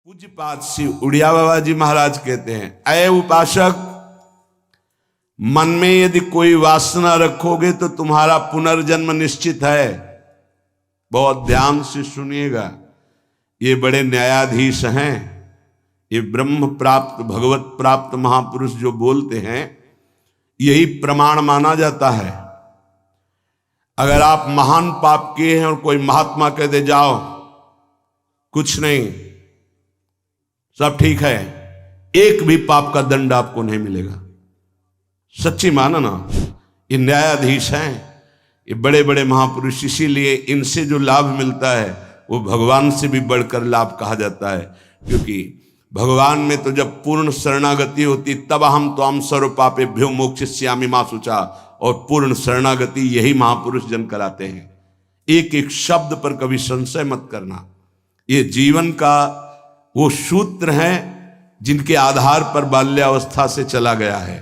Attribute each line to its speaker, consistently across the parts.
Speaker 1: पूज्यपाद श्री उड़िया बाबा जी महाराज कहते हैं, अय उपासक, मन में यदि कोई वासना रखोगे तो तुम्हारा पुनर्जन्म निश्चित है। बहुत ध्यान से सुनिएगा, ये बड़े न्यायाधीश हैं, ये ब्रह्म प्राप्त भगवत प्राप्त महापुरुष जो बोलते हैं यही प्रमाण माना जाता है। अगर आप महान पाप किए हैं और कोई महात्मा कह दे जाओ कुछ नहीं सब ठीक है, एक भी पाप का दंड आपको नहीं मिलेगा। सच्ची माना ना, ये न्यायाधीश हैं, ये बड़े बड़े महापुरुष, इसीलिए इनसे जो लाभ मिलता है वो भगवान से भी बढ़कर लाभ कहा जाता है। क्योंकि भगवान में तो जब पूर्ण शरणागति होती तब हम तो हम सर्व पापेभ्यो मोक्षयिष्यामि मा शुचा, और पूर्ण शरणागति यही महापुरुष जन कराते हैं। एक एक शब्द पर कभी संशय मत करना, ये जीवन का वो सूत्र हैं जिनके आधार पर बाल्यावस्था से चला गया है।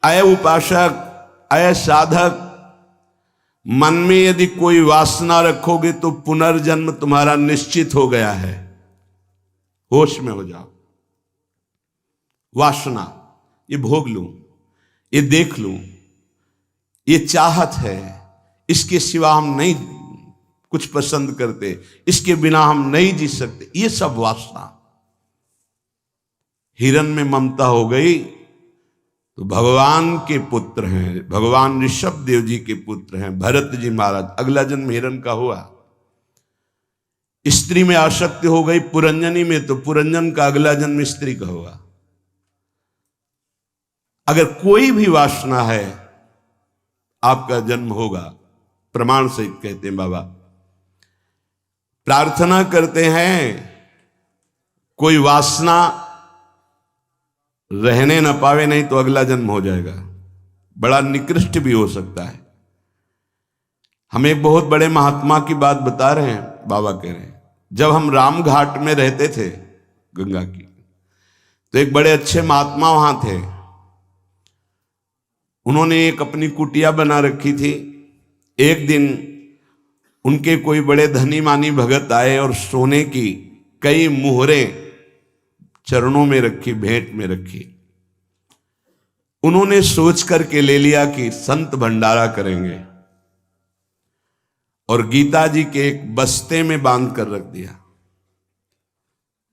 Speaker 1: अय उपासक, अय साधक, मन में यदि कोई वासना रखोगे तो पुनर्जन्म तुम्हारा निश्चित हो गया है। होश में हो जाओ। वासना, ये भोग लूं, ये देख लूं, ये चाहत है, इसके सिवा हम नहीं कुछ पसंद करते, इसके बिना हम नहीं जी सकते, ये सब वासना। हिरण में ममता हो गई तो भगवान के पुत्र हैं, भगवान ऋषभ देव जी के पुत्र हैं भरत जी महाराज, अगला जन्म हिरण का हुआ। स्त्री में आसक्ति हो गई पुरंजनी में तो पुरंजन का अगला जन्म स्त्री का होगा। अगर कोई भी वासना है आपका जन्म होगा, प्रमाण सहित कहते हैं बाबा। प्रार्थना करते हैं कोई वासना रहने न पावे, नहीं तो अगला जन्म हो जाएगा, बड़ा निकृष्ट भी हो सकता है। हम एक बहुत बड़े महात्मा की बात बता रहे हैं, बाबा कह रहे हैं, जब हम राम घाट में रहते थे गंगा की, तो एक बड़े अच्छे महात्मा वहां थे। उन्होंने एक अपनी कुटिया बना रखी थी। एक दिन उनके कोई बड़े धनी मानी भगत आए और सोने की कई मुहरें चरणों में रखी, भेंट में रखी। उन्होंने सोच करके ले लिया कि संत भंडारा करेंगे, और गीता जी के एक बस्ते में बांध कर रख दिया।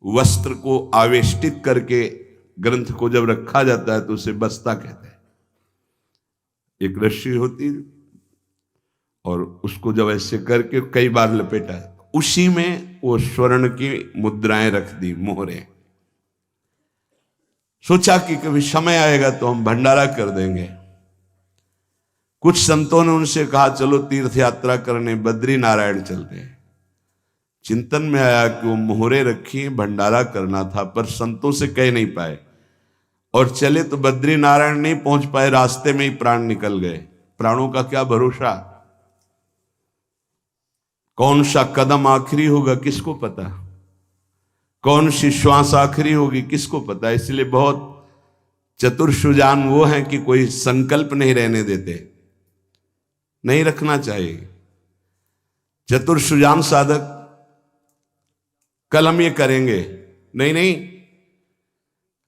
Speaker 1: वस्त्र को आवेष्टित करके ग्रंथ को जब रखा जाता है तो उसे बस्ता कहते हैं। एक रस्सी होती और उसको जब ऐसे करके कई बार लपेटा, उसी में वो स्वर्ण की मुद्राएं रख दी, मोहरें। सोचा कि कभी समय आएगा तो हम भंडारा कर देंगे। कुछ संतों ने उनसे कहा चलो तीर्थ यात्रा करने बद्री नारायण चलते हैं। चिंतन में आया कि वो मोहरें रखी, भंडारा करना था, पर संतों से कह नहीं पाए और चले तो बद्री नारायण नहीं पहुंच पाए, रास्ते में ही प्राण निकल गए। प्राणों का क्या भरोसा, कौन सा कदम आखिरी होगा किसको पता, कौन सी श्वास आखिरी होगी किसको पता। इसलिए बहुत चतुर सुजान वो हैं कि कोई संकल्प नहीं रहने देते, नहीं रखना चाहिए। चतुर सुजान साधक कल हम ये करेंगे, नहीं नहीं,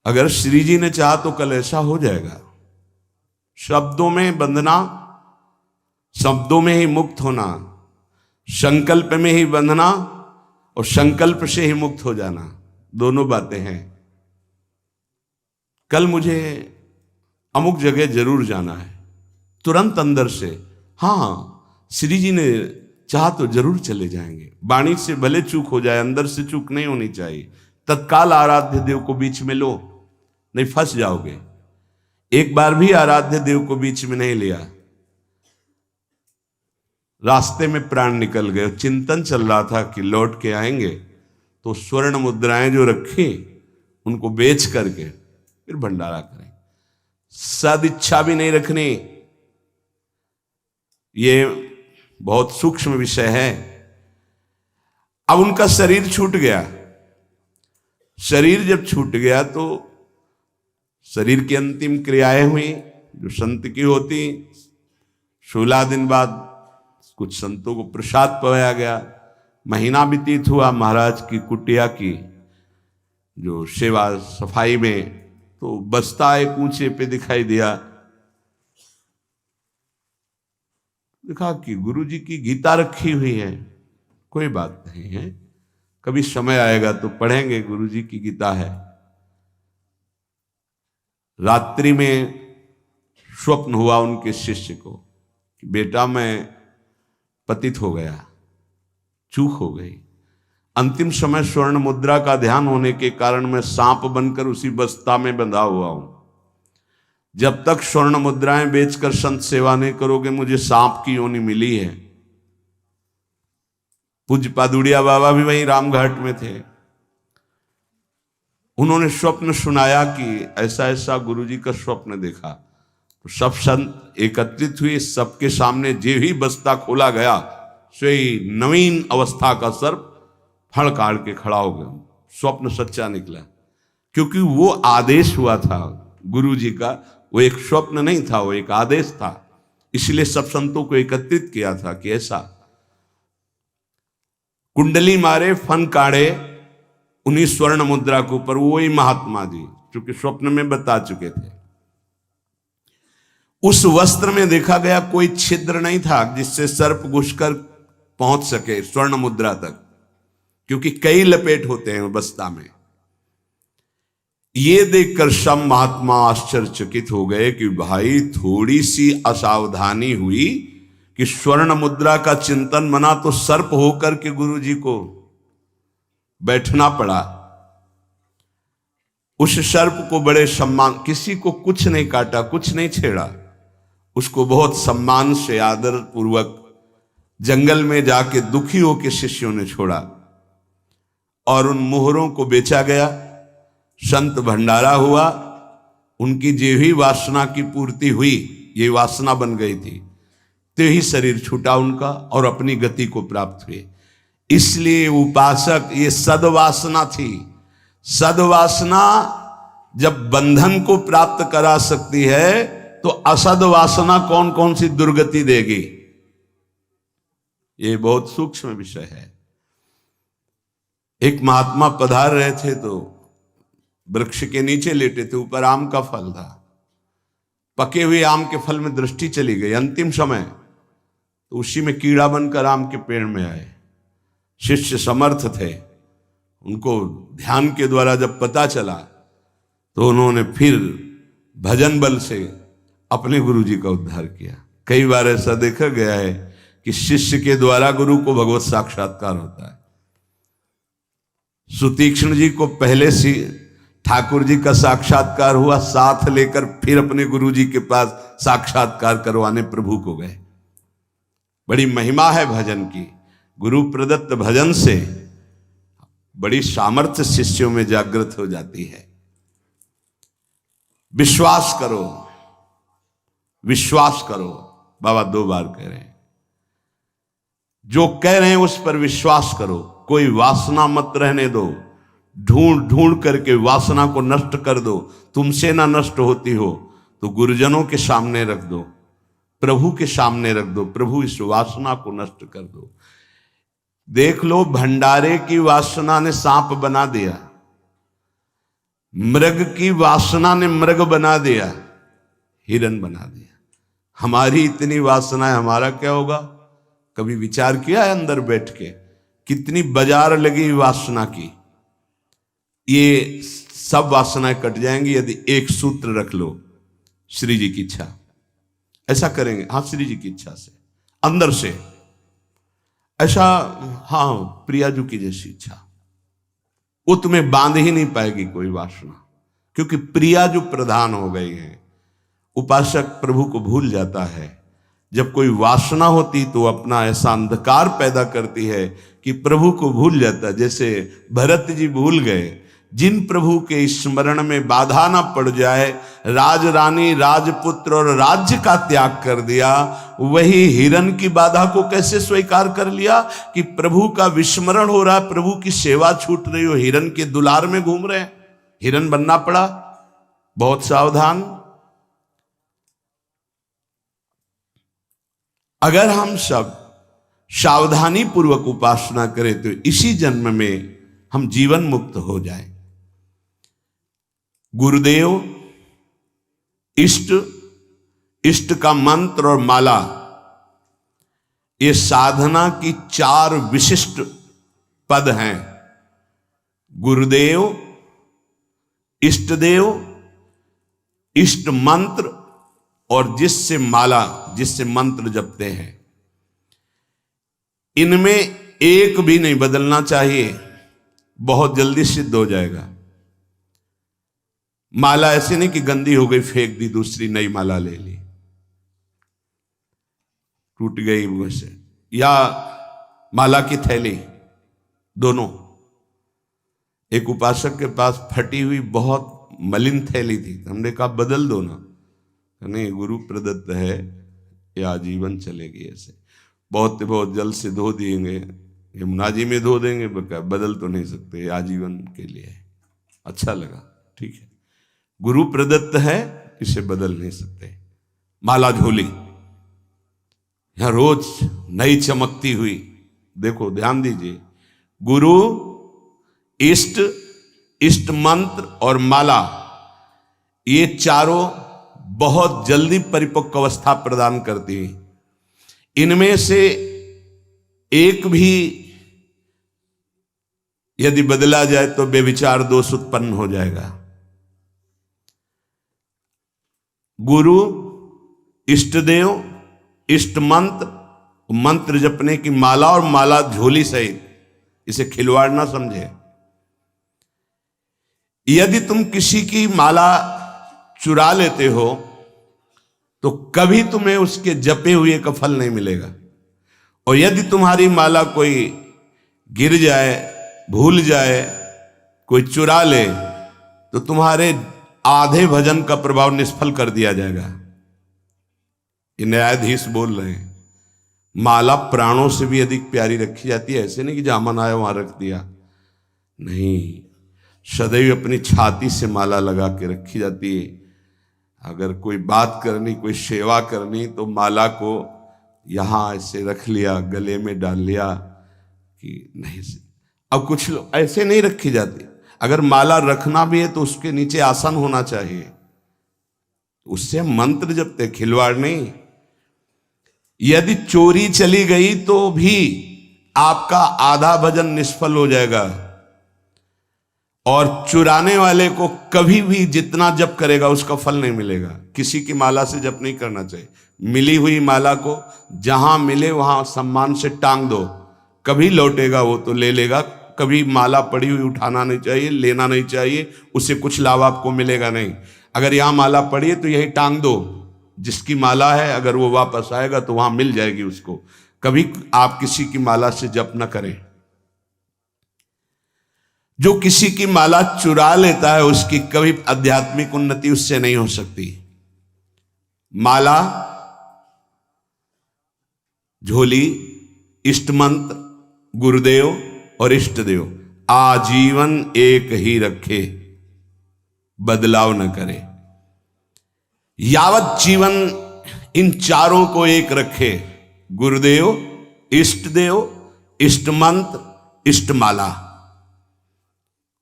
Speaker 1: अगर श्री जी ने चाहा तो कल ऐसा हो जाएगा। शब्दों में बंधना, शब्दों में ही मुक्त होना, संकल्प में ही बंधना और संकल्प से ही मुक्त हो जाना, दोनों बातें हैं। कल मुझे अमुक जगह जरूर जाना है, तुरंत अंदर से हाँ श्री जी ने चाहा तो जरूर चले जाएंगे। वाणी से भले चूक हो जाए, अंदर से चूक नहीं होनी चाहिए। तत्काल आराध्य देव को बीच में लो, नहीं फंस जाओगे। एक बार भी आराध्य देव को बीच में नहीं लिया, रास्ते में प्राण निकल गए। चिंतन चल रहा था कि लौट के आएंगे, तो स्वर्ण मुद्राएं जो रखी उनको बेच करके फिर भंडारा करें। सदिच्छा भी नहीं रखनी, ये बहुत सूक्ष्म विषय है। अब उनका शरीर छूट गया। शरीर जब छूट गया तो शरीर की अंतिम क्रियाएं हुई जो संत की होती। 16 दिन बाद कुछ संतों को प्रसाद पवाया गया। महीना व्यतीत हुआ, महाराज की कुटिया की जो सेवा सफाई में, तो बस्ता एक ऊंचे पे दिखाई दिया। देखा कि गुरु जी की गीता रखी हुई है। कोई बात नहीं है, कभी समय आएगा तो पढ़ेंगे, गुरु जी की गीता है। रात्रि में स्वप्न हुआ उनके शिष्य को कि बेटा मैं पतित हो गया, चूक हो गई। अंतिम समय स्वर्ण मुद्रा का ध्यान होने के कारण मैं सांप बनकर उसी बस्ता में बंधा हुआ हूं। जब तक स्वर्ण मुद्राएं बेचकर संत सेवा नहीं करोगे, मुझे सांप की योनि मिली है। पूज्य पादुड़िया बाबा भी वहीं रामघाट में थे। उन्होंने स्वप्न सुनाया कि ऐसा ऐसा गुरुजी का स्वप्न देखा। तो सब संत एकत्रित हुए, सबके सामने जे ही बस्ता खोला गया, सोई नवीन अवस्था का सर्प फड़ काट के खड़ा हो गया। स्वप्न सच्चा निकला, क्योंकि वो आदेश हुआ था गुरु जी का। वो एक स्वप्न नहीं था, वो एक आदेश था। इसलिए सब संतों को एकत्रित किया था कि ऐसा कुंडली मारे, फन काढ़े उन्हीं स्वर्ण मुद्रा के ऊपर। वही महात्मा जी चूंकि स्वप्न में बता चुके थे। उस वस्त्र में देखा गया कोई छिद्र नहीं था जिससे सर्प घुसकर पहुंच सके स्वर्ण मुद्रा तक, क्योंकि कई लपेट होते हैं बस्ता में। ये देखकर सब महात्मा आश्चर्यचकित हो गए कि भाई थोड़ी सी असावधानी हुई कि स्वर्ण मुद्रा का चिंतन बना तो सर्प होकर के गुरु जी को बैठना पड़ा। उस सर्प को बड़े सम्मान, किसी को कुछ नहीं काटा, कुछ नहीं छेड़ा, उसको बहुत सम्मान से आदर पूर्वक जंगल में जाके दुखी होकर शिष्यों ने छोड़ा और उन मोहरों को बेचा गया। संत भंडारा हुआ, उनकी जो ही वासना की पूर्ति हुई, ये वासना बन गई थी, तो ही शरीर छूटा उनका और अपनी गति को प्राप्त हुए। इसलिए उपासक, ये सद्वासना थी। सद्वासना जब बंधन को प्राप्त करा सकती है, तो असद वासना कौन कौन सी दुर्गति देगी, ये बहुत सूक्ष्म विषय है। एक महात्मा पधार रहे थे तो वृक्ष के नीचे लेटे थे, ऊपर आम का फल था। पके हुए आम के फल में दृष्टि चली गई। अंतिम समय तो उसी में कीड़ा बनकर आम के पेड़ में आए। शिष्य समर्थ थे, उनको ध्यान के द्वारा जब पता चला तो उन्होंने फिर भजन बल से अपने गुरु जी का उद्धार किया। कई बार ऐसा देखा गया है कि शिष्य के द्वारा गुरु को भगवत साक्षात्कार होता है। सुतीक्ष्ण जी को पहले से ठाकुर जी का साक्षात्कार हुआ, साथ लेकर फिर अपने गुरु जी के पास साक्षात्कार करवाने प्रभु को गए। बड़ी महिमा है भजन की। गुरु प्रदत्त भजन से बड़ी सामर्थ्य शिष्यों में जागृत हो जाती है। विश्वास करो, विश्वास करो, बाबा 2 बार कह रहे हैं। जो कह रहे हैं उस पर विश्वास करो। कोई वासना मत रहने दो, ढूंढ ढूंढ करके वासना को नष्ट कर दो। तुमसे ना नष्ट होती हो तो गुरुजनों के सामने रख दो, प्रभु के सामने रख दो। प्रभु इस वासना को नष्ट कर दो। देख लो, भंडारे की वासना ने सांप बना दिया, मृग की वासना ने मृग बना दिया, हिरन बना दिया। हमारी इतनी वासना है, हमारा क्या होगा? कभी विचार किया है अंदर बैठ के? कितनी बाजार लगी वासना की। ये सब वासनाएं कट जाएंगी यदि एक सूत्र रख लो, श्री जी की इच्छा। ऐसा करेंगे, हाँ, श्री जी की इच्छा से, अंदर से ऐसा, हाँ, प्रियाजू की जैसी इच्छा। वो तुम्हें बांध ही नहीं पाएगी कोई वासना, क्योंकि प्रियाजू प्रधान हो गई है। उपासक प्रभु को भूल जाता है। जब कोई वासना होती तो अपना ऐसा अंधकार पैदा करती है कि प्रभु को भूल जाता। जैसे भरत जी भूल गए, जिन प्रभु के स्मरण में बाधा ना पड़ जाए, राज रानी, राजपुत्र और राज्य का त्याग कर दिया। वही हिरन की बाधा को कैसे स्वीकार कर लिया कि प्रभु का विस्मरण हो रहा है, प्रभु की सेवा छूट रही हो, हिरन के दुलार में घूम रहे हैं। हिरन बनना पड़ा। बहुत सावधान। अगर हम सब सावधानी पूर्वक उपासना करें तो इसी जन्म में हम जीवन मुक्त हो जाएं। गुरुदेव, इष्ट, इष्ट का मंत्र और माला, ये साधना की 4 विशिष्ट पद हैं। गुरुदेव, इष्टदेव, इष्ट मंत्र और जिससे माला, जिससे मंत्र जपते हैं, इनमें एक भी नहीं बदलना चाहिए, बहुत जल्दी सिद्ध हो जाएगा। माला ऐसे नहीं कि गंदी हो गई फेंक दी, दूसरी नई माला ले ली, टूट गई मुझसे, या माला की थैली, दोनों। एक उपासक के पास फटी हुई बहुत मलिन थैली थी, हमने कहा बदल दो ना, नहीं गुरु प्रदत्त है, ये आजीवन चलेगी ऐसे, बहुत जल से धो देंगे, यमुना जी में धो देंगे, बदल तो नहीं सकते, आजीवन के लिए। अच्छा लगा, ठीक है, गुरु प्रदत्त है, इसे बदल नहीं सकते। माला झोली, यहां रोज नई चमकती हुई, देखो ध्यान दीजिए, गुरु, इष्ट, इष्ट मंत्र और माला, ये चारों बहुत जल्दी परिपक्व अवस्था प्रदान करती हैं। इनमें से एक भी यदि बदला जाए तो बेविचार दोष उत्पन्न हो जाएगा। गुरु, इष्टदेव, इष्ट मंत्र, मंत्र जपने की माला और माला झोली सहित, इसे खिलवाड़ ना समझे। यदि तुम किसी की माला चुरा लेते हो तो कभी तुम्हें उसके जपे हुए का फल नहीं मिलेगा, और यदि तुम्हारी माला कोई गिर जाए, भूल जाए, कोई चुरा ले, तो तुम्हारे आधे भजन का प्रभाव निष्फल कर दिया जाएगा। ये न्यायाधीश बोल रहे हैं। माला प्राणों से भी अधिक प्यारी रखी जाती है, ऐसे नहीं कि जहां मन आया वहां रख दिया, नहीं, सदैव अपनी छाती से माला लगा के रखी जाती है। अगर कोई बात करनी, कोई सेवा करनी, तो माला को यहां ऐसे रख लिया, गले में डाल लिया कि नहीं। अब कुछ लोग ऐसे नहीं रखी जाती, अगर माला रखना भी है तो उसके नीचे आसन होना चाहिए, उससे हम मंत्र जपते, खिलवाड़ नहीं। यदि चोरी चली गई तो भी आपका आधा भजन निष्फल हो जाएगा, और चुराने वाले को कभी भी जितना जप करेगा उसका फल नहीं मिलेगा। किसी की माला से जप नहीं करना चाहिए। मिली हुई माला को जहां मिले वहां सम्मान से टांग दो, कभी लौटेगा वो तो ले लेगा, कभी माला पड़ी हुई उठाना नहीं चाहिए, लेना नहीं चाहिए, उससे कुछ लाभ आपको मिलेगा नहीं। अगर यहां माला पड़ी है तो यही टांग दो, जिसकी माला है अगर वो वापस आएगा तो वहां मिल जाएगी उसको। कभी आप किसी की माला से जप न करें। जो किसी की माला चुरा लेता है उसकी कभी आध्यात्मिक उन्नति उससे नहीं हो सकती। माला, झोली, इष्ट मंत्र, गुरुदेव और इष्ट देव आजीवन एक ही रखे, बदलाव न करे। यावत जीवन इन चारों को एक रखे, गुरुदेव, इष्ट देव, इष्ट मंत्र, इष्ट माला,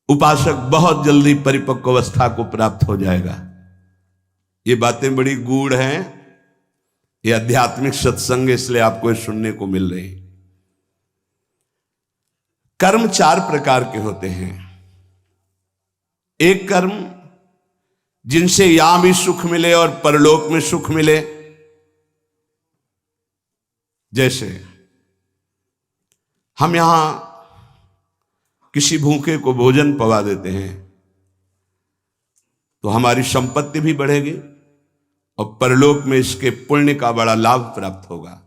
Speaker 1: उपासक बहुत जल्दी परिपक्व अवस्था को प्राप्त हो जाएगा। ये बातें बड़ी गूढ़ हैं, ये आध्यात्मिक सत्संग, इसलिए आपको सुनने को मिल रही। कर्म 4 प्रकार के होते हैं। एक कर्म जिनसे यहां भी सुख मिले और परलोक में सुख मिले, जैसे हम यहां किसी भूखे को भोजन पवा देते हैं तो हमारी संपत्ति भी बढ़ेगी और परलोक में इसके पुण्य का बड़ा लाभ प्राप्त होगा।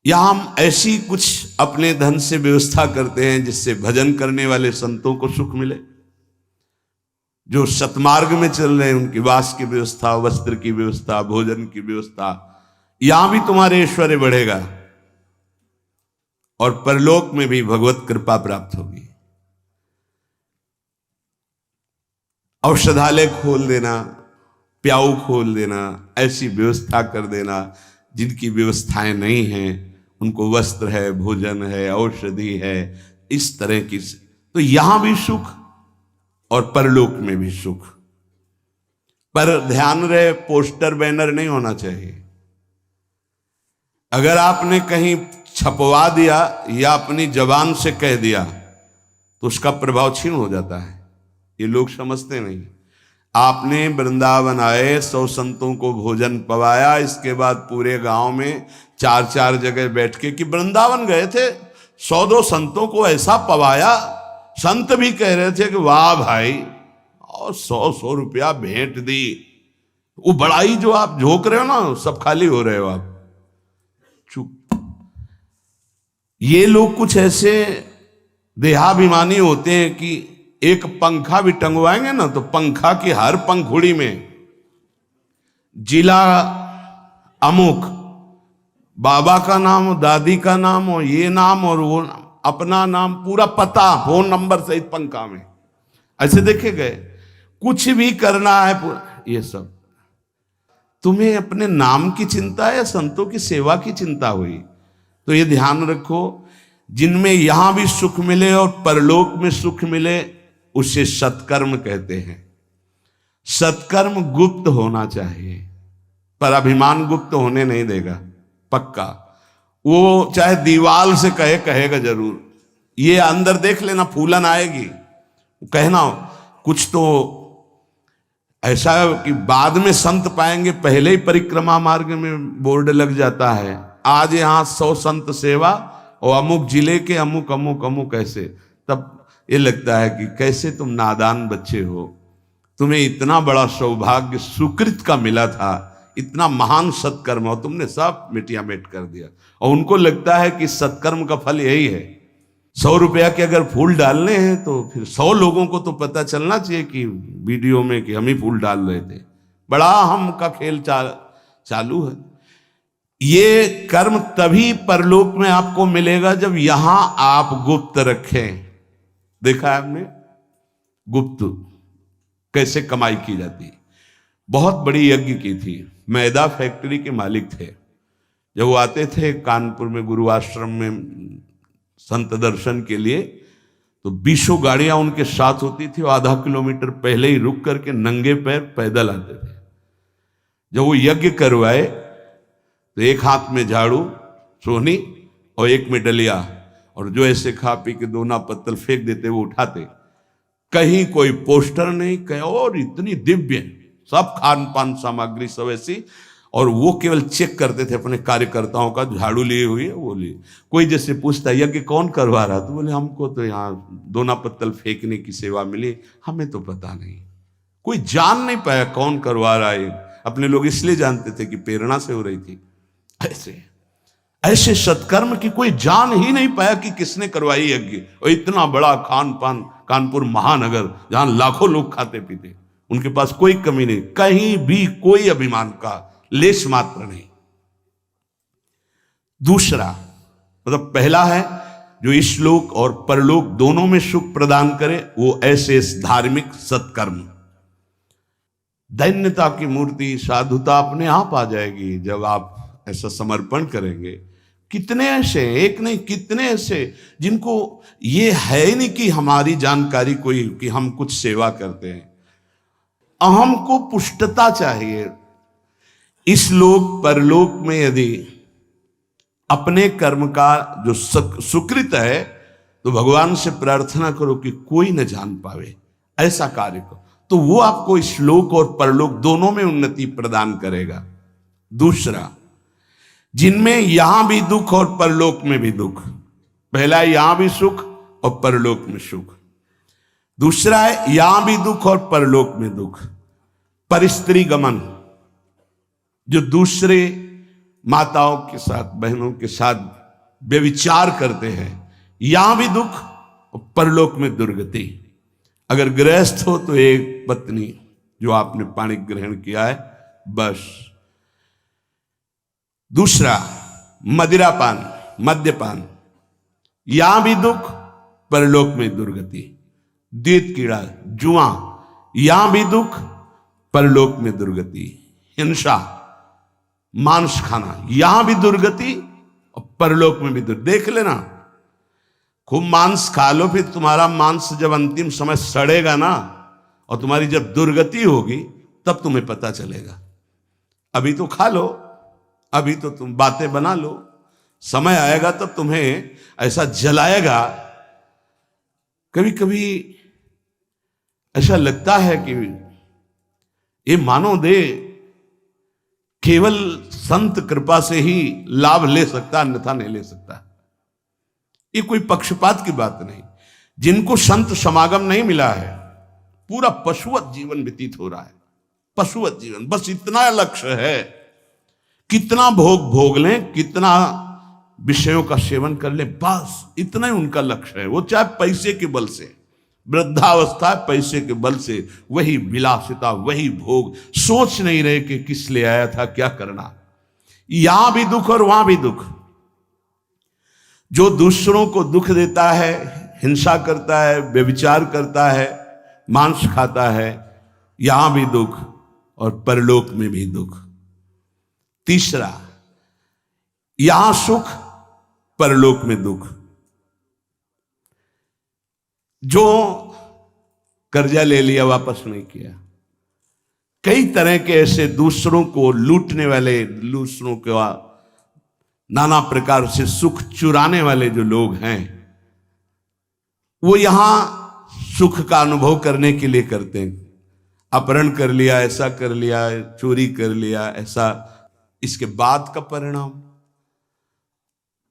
Speaker 1: या हम ऐसी कुछ अपने धन से व्यवस्था करते हैं जिससे भजन करने वाले संतों को सुख मिले, जो सतमार्ग में चल रहे हैं उनकी वास की व्यवस्था, वस्त्र की व्यवस्था, भोजन की व्यवस्था, यहां भी तुम्हारे ऐश्वर्य बढ़ेगा और परलोक में भी भगवत कृपा प्राप्त होगी। औषधालय खोल देना, प्याऊ खोल देना, ऐसी व्यवस्था कर देना जिनकी व्यवस्थाएं नहीं हैं, उनको वस्त्र है, भोजन है, औषधि है, इस तरह की, तो यहां भी सुख और परलोक में भी सुख। पर ध्यान रहे, पोस्टर बैनर नहीं होना चाहिए। अगर आपने कहीं छपवा दिया या अपनी जबान से कह दिया तो उसका प्रभाव क्षीण हो जाता है। ये लोग समझते नहीं। आपने वृंदावन आए, 100 संतों को भोजन पवाया, इसके बाद पूरे गांव में 4-4 जगह बैठ के, कि वृंदावन गए थे, 100-2 संतों को ऐसा पवाया, संत भी कह रहे थे कि वाह भाई, और 100-100 रुपया भेंट दी। वो बड़ाई जो आप झोंक रहे हो ना, सब खाली हो रहे हो आप। चुप। ये लोग कुछ ऐसे देहाभिमानी होते हैं कि एक पंखा भी टंगवाएंगे ना तो पंखा की हर पंखुड़ी में जिला अमुक, बाबा का नाम, दादी का नाम, और ये नाम और वो नाम, अपना नाम, पूरा पता, फोन नंबर सहित पंखा में ऐसे देखे गए। कुछ भी करना है पूरा, ये सब। तुम्हें अपने नाम की चिंता है या संतों की सेवा की चिंता हुई? तो ये ध्यान रखो, जिनमें यहां भी सुख मिले और परलोक में सुख मिले उसे सत्कर्म कहते हैं। सत्कर्म गुप्त होना चाहिए, पर अभिमान गुप्त होने नहीं देगा, पक्का। वो चाहे दीवाल से कहेगा जरूर। ये अंदर देख लेना, फूलन आएगी, कहना कुछ तो ऐसा कि बाद में संत पाएंगे, पहले ही परिक्रमा मार्ग में बोर्ड लग जाता है, आज यहाँ 100 संत सेवा और अमुक जिले के अमुक अमुक अमुक ऐसे। तब ये लगता है कि कैसे तुम नादान बच्चे हो, तुम्हें इतना बड़ा सौभाग्य सुकृत का मिला था, इतना महान सत्कर्म, और तुमने सब मिटिया मेट कर दिया। और उनको लगता है कि सत्कर्म का फल यही है। 100 रुपया के अगर फूल डालने हैं तो फिर 100 लोगों को तो पता चलना चाहिए कि वीडियो में कि हम ही फूल डाल रहे थे। बड़ा हम का खेल चालू है। ये कर्म तभी परलोक में आपको मिलेगा जब यहां आप गुप्त रखें। देखा है आपने गुप्त कैसे कमाई की जाती। बहुत बड़ी यज्ञ की थी, मैदा फैक्ट्री के मालिक थे। जब वो आते थे कानपुर में गुरु आश्रम में संत दर्शन के लिए, तो 20 गाड़ियां उनके साथ होती थी, और आधा किलोमीटर पहले ही रुक करके नंगे पैर पैदल आते थे। जब वो यज्ञ करवाए तो एक हाथ में झाड़ू सोहनी और एक में डलिया, और जो ऐसे खा पी के दोना पत्तल फेंक देते वो उठाते। कहीं कोई पोस्टर नहीं, कहीं और इतनी दिव्य, सब खान पान सामग्री सब ऐसी। और वो केवल चेक करते थे अपने कार्यकर्ताओं का, झाड़ू लिए हुए वो लिए। कोई जैसे पूछता यज्ञ कौन करवा रहा, तो बोले हमको तो यहाँ दोना पत्तल फेंकने की सेवा मिली, हमें तो पता नहीं। कोई जान नहीं पाया कौन करवा रहा है। अपने लोग इसलिए जानते थे कि प्रेरणा से हो रही थी। ऐसे सत्कर्म की कोई जान ही नहीं पाया कि किसने करवाई यज्ञ। और इतना बड़ा खान पान, कानपुर महानगर जहां लाखों लोग खाते पीते, उनके पास कोई कमी नहीं, कहीं भी कोई अभिमान का लेश मात्र नहीं। दूसरा मतलब पहला है जो इस लोक और परलोक दोनों में सुख प्रदान करे, वो ऐसे धार्मिक सत्कर्म। दैन्यता की मूर्ति, साधुता अपने आप आ जाएगी जब आप ऐसा समर्पण करेंगे। कितने ऐसे, एक नहीं कितने ऐसे जिनको ये है ही नहीं कि हमारी जानकारी कोई, कि हम कुछ सेवा करते हैं। अहम को पुष्टता चाहिए। इस लोक परलोक में यदि अपने कर्म का जो सुकृत है, तो भगवान से प्रार्थना करो कि कोई न जान पावे, ऐसा कार्य करो, तो वो आपको इस लोक और परलोक दोनों में उन्नति प्रदान करेगा। दूसरा, जिनमें यहां भी दुख और परलोक में भी दुख। पहला है यहां भी सुख और परलोक में सुख। दूसरा है यहां भी दुख और परलोक में दुख। परिस्त्री गमन, जो दूसरे माताओं के साथ, बहनों के साथ व्यभिचार करते हैं, यहां भी दुख और परलोक में दुर्गति। अगर गृहस्थ हो तो एक पत्नी जो आपने पाणी ग्रहण किया है, बस। दूसरा मदिरापान, मद्यपान, यहां भी दुख, परलोक में दुर्गति। द्वैत कीड़ा, जुआ, यहां भी दुख, परलोक में दुर्गति। हिंसा, मांस खाना, यहां भी दुर्गति और परलोक में भी दुर्गति। देख लेना, खूब मांस खा लो, फिर तुम्हारा मांस जब अंतिम समय सड़ेगा ना और तुम्हारी जब दुर्गति होगी तब तुम्हें पता चलेगा। अभी तो खा लो, अभी तो तुम बातें बना लो, समय आएगा तब तुम्हें ऐसा जलाएगा। कभी कभी ऐसा लगता है कि ये मानव देह केवल संत कृपा से ही लाभ ले सकता, अन्यथा नहीं ले सकता। ये कोई पक्षपात की बात नहीं। जिनको संत समागम नहीं मिला है, पूरा पशुवत जीवन व्यतीत हो रहा है, पशुवत जीवन। बस इतना लक्ष्य है, कितना भोग भोग लें, कितना विषयों का सेवन कर लें, बस इतना ही उनका लक्ष्य है। वो चाहे पैसे के बल से, वृद्धावस्था पैसे के बल से, वही विलासिता, वही भोग, सोच नहीं रहे कि किस लिए आया था, क्या करना। यहां भी दुख और वहां भी दुख। जो दूसरों को दुख देता है, हिंसा करता है, व्यभिचार करता है, मांस खाता है, यहां भी दुख और परलोक में भी दुख। तीसरा, यहां सुख, परलोक में दुख। जो कर्जा ले लिया वापस नहीं किया, कई तरह के ऐसे दूसरों को लूटने वाले, दूसरों के नाना प्रकार से सुख चुराने वाले जो लोग हैं, वो यहां सुख का अनुभव करने के लिए करते हैं। अपहरण कर लिया, ऐसा कर लिया, चोरी कर लिया, ऐसा। इसके बाद का परिणाम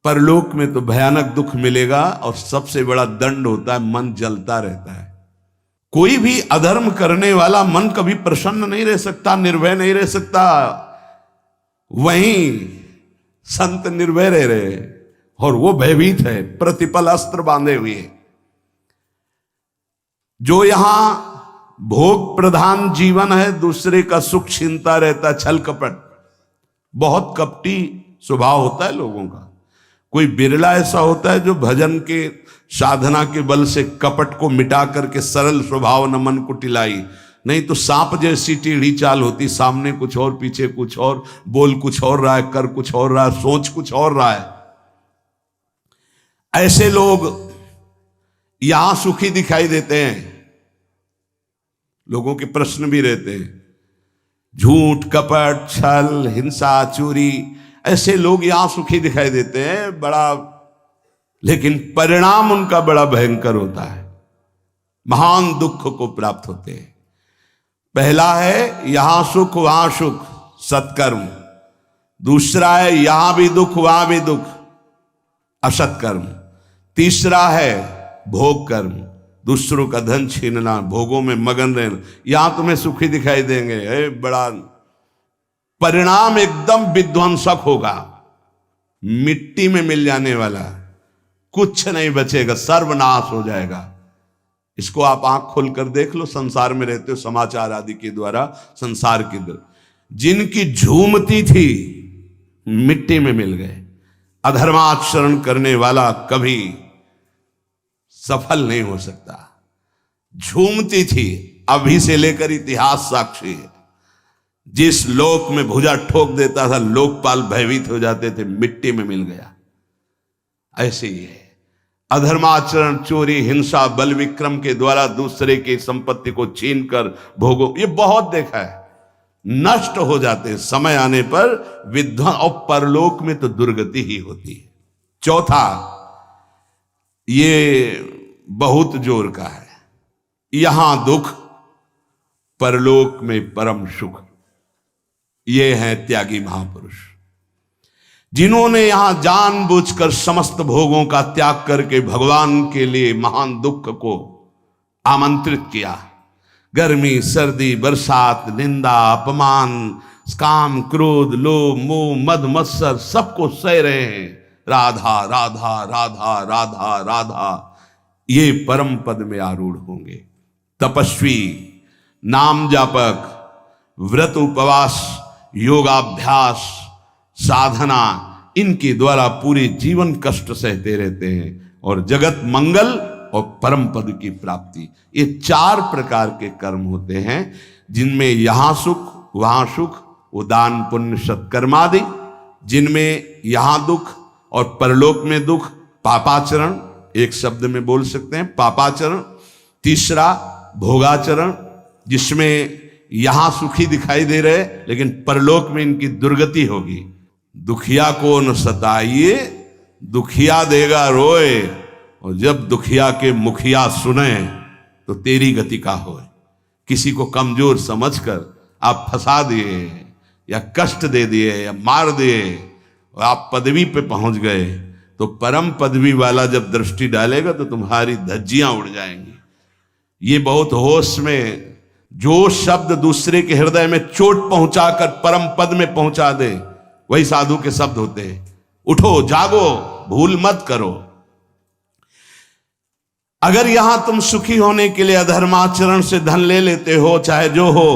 Speaker 1: परलोक में तो भयानक दुख मिलेगा और सबसे बड़ा दंड होता है, मन जलता रहता है। कोई भी अधर्म करने वाला मन कभी प्रसन्न नहीं रह सकता, निर्भय नहीं रह सकता। वहीं संत निर्भय रह रहे और वो भयभीत है, प्रतिपल अस्त्र बांधे हुए। जो यहां भोग प्रधान जीवन है, दूसरे का सुख छीनता रहता, छल कपट, बहुत कपटी स्वभाव होता है लोगों का। कोई बिरला ऐसा होता है जो भजन के साधना के बल से कपट को मिटा करके सरल स्वभाव न मन को टिलाई। नहीं तो सांप जैसी टेढ़ी चाल होती, सामने कुछ और, पीछे कुछ और, बोल कुछ और रहा है, कर कुछ और रहा है, सोच कुछ और रहा है। ऐसे लोग यहां सुखी दिखाई देते हैं। लोगों के प्रश्न भी रहते हैं, झूठ, कपट, छल, हिंसा, चोरी, ऐसे लोग यहां सुखी दिखाई देते हैं बड़ा, लेकिन परिणाम उनका बड़ा भयंकर होता है, महान दुख को प्राप्त होते हैं। पहला है यहां सुख वहां सुख, सत्कर्म। दूसरा है यहां भी दुख वहां भी दुख, असत्कर्म। तीसरा है भोग कर्म, दूसरों का धन छीनना, भोगों में मगन रहना। यहां तुम्हें सुखी दिखाई देंगे, बड़ा परिणाम एकदम विध्वंसक होगा, मिट्टी में मिल जाने वाला, कुछ नहीं बचेगा, सर्वनाश हो जाएगा। इसको आप आंख खोलकर देख लो, संसार में रहते हो, समाचार आदि के द्वारा संसार की जिनकी झूमती थी मिट्टी में मिल गए। अधर्माचरण करने वाला कभी सफल नहीं हो सकता। झूमती थी, अभी से लेकर इतिहास साक्षी है। जिस लोक में भुजा ठोक देता था, लोकपाल भयभीत हो जाते थे, मिट्टी में मिल गया। ऐसे ही है अधर्माचरण, चोरी, हिंसा, बल विक्रम के द्वारा दूसरे की संपत्ति को छीनकर भोगो, ये बहुत देखा है, नष्ट हो जाते हैं। समय आने पर विध्वंस, और परलोक में तो दुर्गति ही होती है। चौथा, ये बहुत जोर का है, यहां दुख, परलोक में परम सुख। ये है त्यागी महापुरुष, जिन्होंने यहां जानबूझकर समस्त भोगों का त्याग करके भगवान के लिए महान दुख को आमंत्रित किया। गर्मी, सर्दी, बरसात, निंदा, अपमान, काम, क्रोध, लोभ, मोह, मद, मत्सर, सबको सह रहे हैं। राधा राधा राधा राधा राधा, ये परम पद में आरूढ़ होंगे। तपस्वी, नाम जापक, व्रत उपवास, योगाभ्यास, साधना, इनके द्वारा पूरे जीवन कष्ट सहते रहते हैं और जगत मंगल और परम पद की प्राप्ति, ये 4 प्रकार के कर्म होते हैं, जिनमें यहां सुख वहां सुख, वो दान पुण्य सत्कर्मादि, जिनमें यहां दुख और परलोक में दुख, पापाचरण, एक शब्द में बोल सकते हैं पापाचरण, तीसरा भोगाचरण, जिसमें यहां सुखी दिखाई दे रहे लेकिन परलोक में इनकी दुर्गति होगी। दुखिया को न सताइए, दुखिया देगा रोए, और जब दुखिया के मुखिया सुने तो तेरी गति का होए। किसी को कमजोर समझकर आप फंसा दिए या कष्ट दे दिए या मार दिए और आप पदवी पे पहुंच गए, तो परम पदवी वाला जब दृष्टि डालेगा तो तुम्हारी धज्जियां उड़ जाएंगी। ये बहुत होश में, जो शब्द दूसरे के हृदय में चोट पहुंचाकर परम पद में पहुंचा दे, वही साधु के शब्द होते हैं। उठो, जागो, भूल मत करो। अगर यहां तुम सुखी होने के लिए अधर्माचरण से धन ले लेते हो, चाहे जो हो,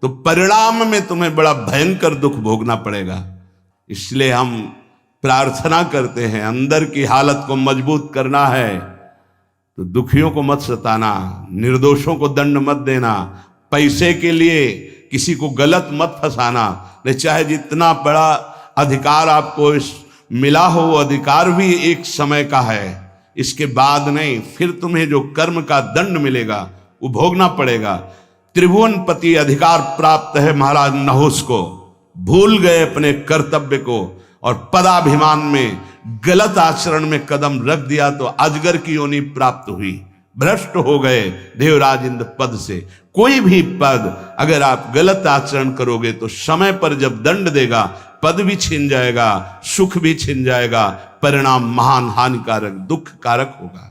Speaker 1: तो परिणाम में तुम्हें बड़ा भयंकर दुख भोगना पड़ेगा। इसलिए हम प्रार्थना करते हैं, अंदर की हालत को मजबूत करना है तो दुखियों को मत सताना, निर्दोषों को दंड मत देना, पैसे के लिए किसी को गलत मत फंसाना। नहीं, चाहे जितना बड़ा अधिकार आपको मिला हो, वो अधिकार भी एक समय का है, इसके बाद नहीं। फिर तुम्हें जो कर्म का दंड मिलेगा वो भोगना पड़ेगा। त्रिभुवनपति अधिकार प्राप्त है महाराज नहुस को, भूल गए अपने कर्तव्य को और पदाभिमान में गलत आचरण में कदम रख दिया तो अजगर की योनि प्राप्त हुई, भ्रष्ट हो गए देवराज इंद्र पद से। कोई भी पद अगर आप गलत आचरण करोगे तो समय पर जब दंड देगा, पद भी छिन जाएगा, सुख भी छिन जाएगा, परिणाम महान हानिकारक दुख कारक होगा।